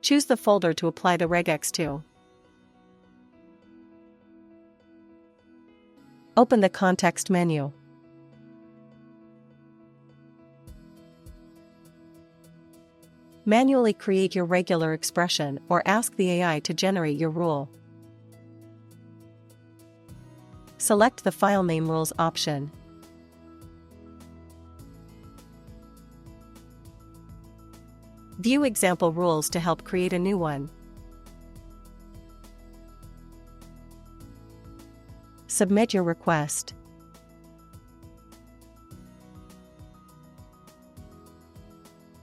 Choose the folder to apply the regex to. Open the context menu. Manually create your regular expression or ask the AI to generate your rule. Select the File Name Rules option. View example rules to help create a new one. Submit your request.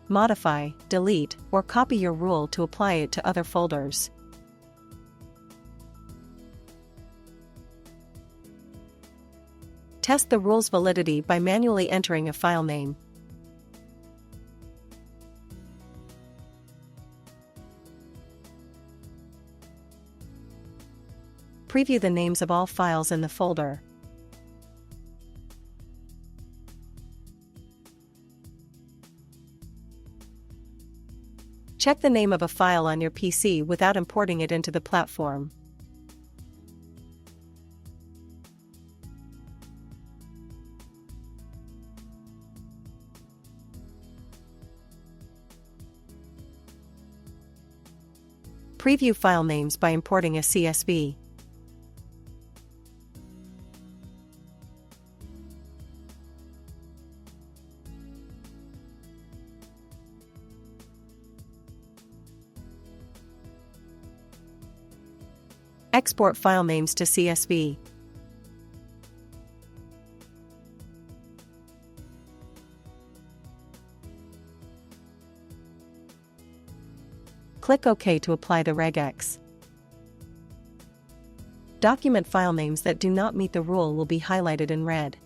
Modify, delete, or copy your rule to apply it to other folders. Test the rule's validity by manually entering a file name. Preview the names of all files in the folder. Check the name of a file on your PC without importing it into the platform. Preview file names by importing a CSV. Export file names to CSV. Click OK to apply the regex. Document file names that do not meet the rule will be highlighted in red.